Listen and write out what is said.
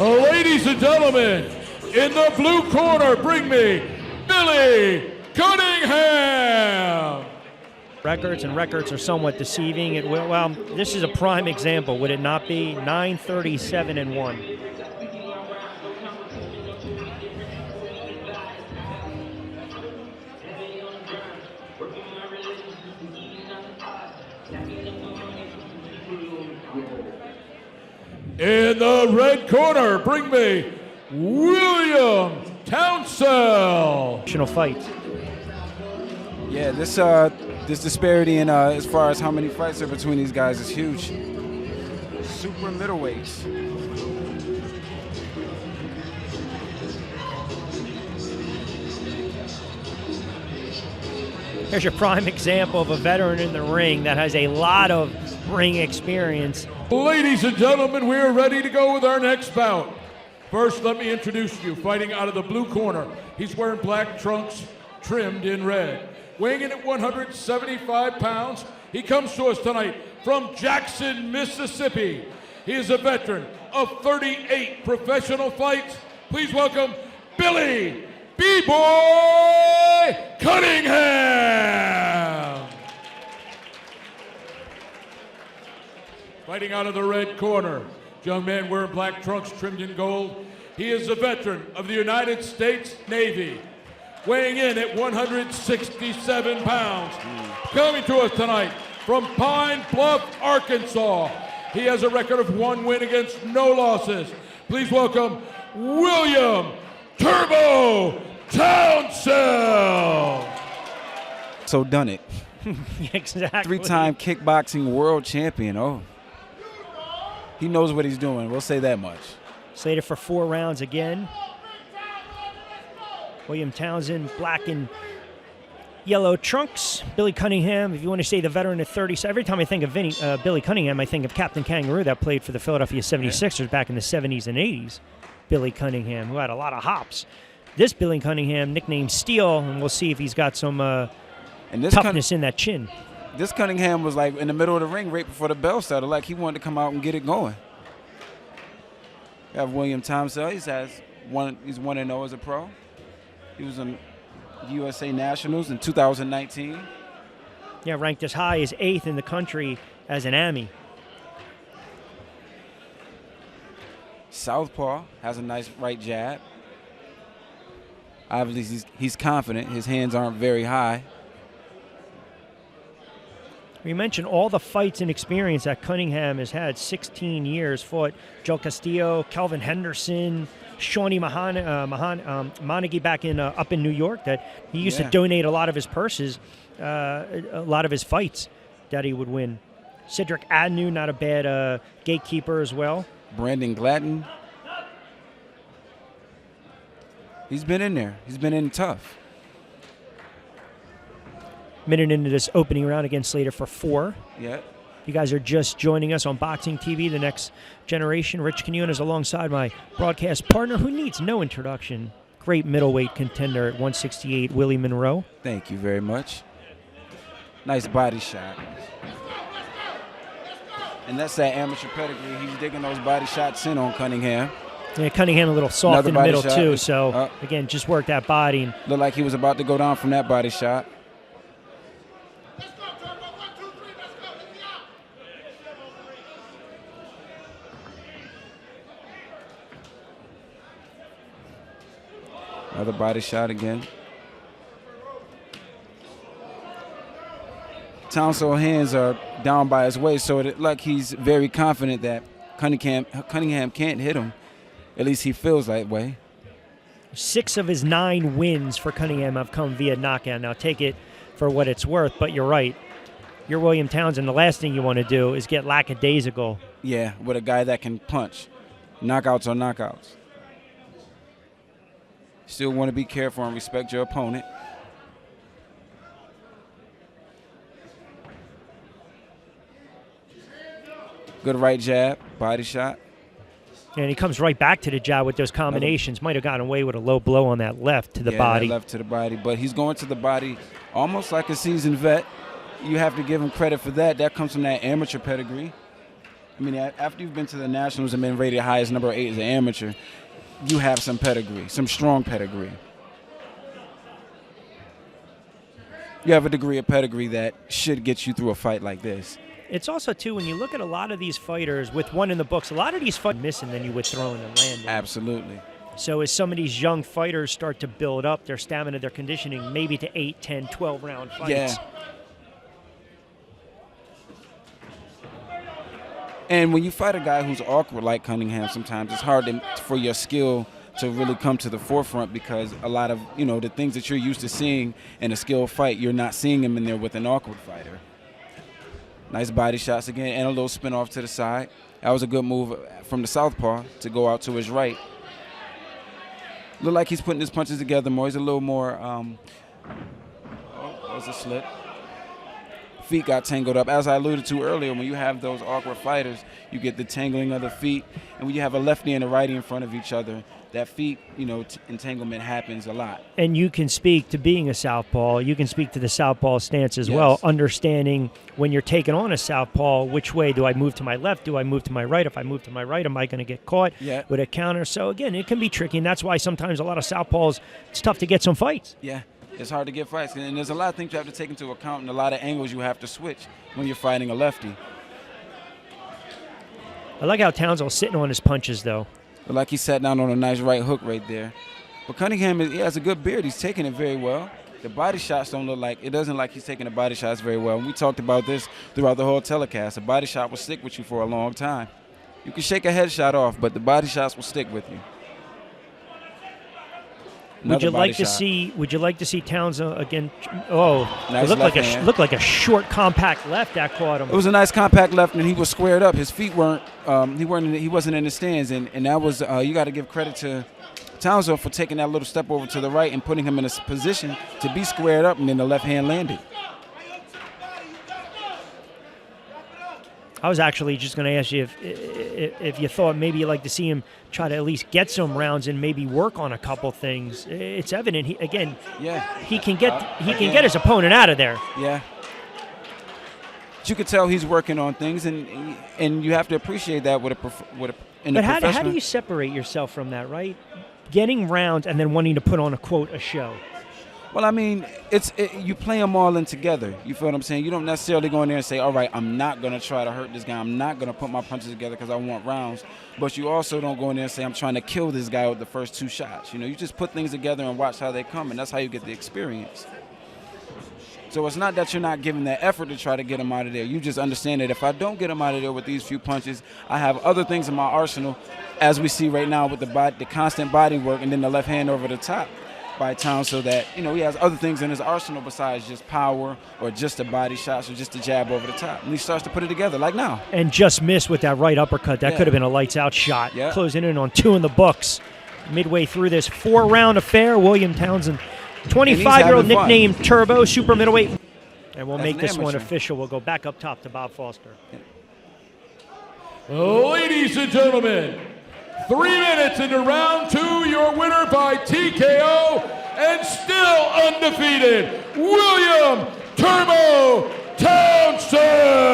Ladies and gentlemen, in the blue corner, bring me Billy Cunningham. Records are somewhat deceiving. Well, this is a prime example, would it not be? 9-37-1. In the red corner, bring me William Townsend. Fight. Yeah, this disparity in as far as how many fights are between these guys is huge. Super middleweights. Here's your prime example of a veteran in the ring that has a lot of ring experience. Ladies and gentlemen, we are ready to go with our next bout. First, let me introduce you. Fighting out of the blue corner, he's wearing black trunks trimmed in red. Weighing in at 175 pounds, he comes to us tonight from Jackson, Mississippi. He is a veteran of 38 professional fights. Please welcome Billy B-Boy Cunningham. Fighting out of the red corner, young man wearing black trunks trimmed in gold. He is a veteran of the United States Navy, weighing in at 167 pounds. Coming to us tonight from Pine Bluff, Arkansas. He has a record of 1 win against no losses. Please welcome William Turbo Townsend. So done it. Exactly. 3-time kickboxing world champion. Oh. He knows what he's doing. We'll say that much. Slated for 4 rounds again. William Townsend, black and yellow trunks. Billy Cunningham, if you want to say the veteran at 30. So every time I think of Billy Cunningham, I think of Captain Kangaroo that played for the Philadelphia 76ers back in the 70s and 80s. Billy Cunningham, who had a lot of hops. This Billy Cunningham, nicknamed Steel, and we'll see if he's got some toughness in that chin. This Cunningham was like in the middle of the ring right before the bell started, like he wanted to come out and get it going. We have William Townsend. He's 1-0 as a pro. He was in USA Nationals in 2019. Yeah, ranked as high as 8th in the country as an AMI. Southpaw has a nice right jab. Obviously, he's confident. His hands aren't very high. We mentioned all the fights and experience that Cunningham has had. 16 years, fought Joe Castillo, Kelvin Henderson, Shawnee Monaghy back in up in New York. That he used to donate a lot of his purses, a lot of his fights that he would win. Cedric Agnew, not a bad gatekeeper as well. Brandon Gladden. He's been in there. He's been in tough. Minute into this opening round, again slated for 4. Yeah. You guys are just joining us on Boxing TV, the next generation. Rich Quinones alongside my broadcast partner, who needs no introduction. Great middleweight contender at 168, Willie Monroe. Thank you very much. Nice body shot. And that's that amateur pedigree. He's digging those body shots in on Cunningham. Yeah, Cunningham a little soft Another in the middle shot. too. So again, just work that body. Looked like he was about to go down from that body shot. Another body shot again. Townsend's hands are down by his waist, so it looked like he's very confident that Cunningham can't hit him. At least he feels that way. 6 of his 9 wins for Cunningham have come via knockout. Now take it for what it's worth, but you're right. You're William Townsend. The last thing you want to do is get lackadaisical. Yeah, with a guy that can punch. Knockouts are knockouts. Still want to be careful and respect your opponent. Good right jab, body shot. And he comes right back to the jab with those combinations. Might have gotten away with a low blow on that left to the body. Left to the body, but he's going to the body almost like a seasoned vet. You have to give him credit for that. That comes from that amateur pedigree. I mean, after you've been to the Nationals and been rated high as number 8 as an amateur, you have some pedigree, some strong pedigree. You have a degree of pedigree that should get you through a fight like this. It's also, too, when you look at a lot of these fighters, with one in the books, a lot of these fighters missing than you would throwing and landing. Absolutely. So as some of these young fighters start to build up their stamina, their conditioning, maybe to 8, 10, 12-round fights. Yeah. And when you fight a guy who's awkward like Cunningham, sometimes it's hard for your skill to really come to the forefront because a lot of, the things that you're used to seeing in a skilled fight, you're not seeing him in there with an awkward fighter. Nice body shots again and a little spin off to the side. That was a good move from the southpaw to go out to his right. Look like he's putting his punches together more. He's a little more, that was a slip. Feet got tangled up. As I alluded to earlier, when you have those awkward fighters, you get the tangling of the feet. And when you have a lefty and a righty in front of each other, that feet, entanglement happens a lot. And you can speak to being a southpaw. You can speak to the southpaw stance as Yes. well, understanding when you're taking on a southpaw, which way do I move to my left? Do I move to my right? If I move to my right, am I going to get caught with a counter? So, again, it can be tricky, and that's why sometimes a lot of southpaws, it's tough to get some fights. Yeah, it's hard to get fights. And there's a lot of things you have to take into account and a lot of angles you have to switch when you're fighting a lefty. I like how Townsend's sitting on his punches, though. But like he sat down on a nice right hook right there. But Cunningham, he has a good beard. He's taking it very well. The body shots don't look like, it doesn't like he's taking the body shots very well. And we talked about this throughout the whole telecast. A body shot will stick with you for a long time. You can shake a headshot off, but the body shots will stick with you. Would you like to shot. see? Would you like to see Townsend again? Oh, Nice it looked like left hand. looked like a short, compact left that caught him. It was a nice compact left, and he was squared up. His feet weren't. He wasn't in the stands, and that was. You got to give credit to Townsend for taking that little step over to the right and putting him in a position to be squared up, and then the left hand landed. I was actually just going to ask you if you thought maybe you'd like to see him try to at least get some rounds and maybe work on a couple things. It's evident he can get his opponent out of there. Yeah. But you could tell he's working on things, and you have to appreciate that with a But how do you separate yourself from that, right? Getting rounds and then wanting to put on a show. Well, I mean, you play them all in together. You feel what I'm saying? You don't necessarily go in there and say, all right, I'm not going to try to hurt this guy. I'm not going to put my punches together because I want rounds. But you also don't go in there and say, I'm trying to kill this guy with the first 2 shots. You just put things together and watch how they come, and that's how you get the experience. So it's not that you're not giving that effort to try to get him out of there. You just understand that if I don't get him out of there with these few punches, I have other things in my arsenal, as we see right now with the constant body work and then the left hand over the top by Towns, so that he has other things in his arsenal besides just power or just the body shots or just the jab over the top. And he starts to put it together like now. And just missed with that right uppercut. That could have been a lights-out shot. Yeah. Closing in on 2 in the books. Midway through this 4-round affair, William Townsend, 25-year-old, having fun. nicknamed Turbo, super middleweight. And we'll As make an this one amateur. official. We'll go back up top to Bob Foster. Ladies and gentlemen, 3 minutes into round 2, your winner by TKO and still undefeated, William Turbo Townsend.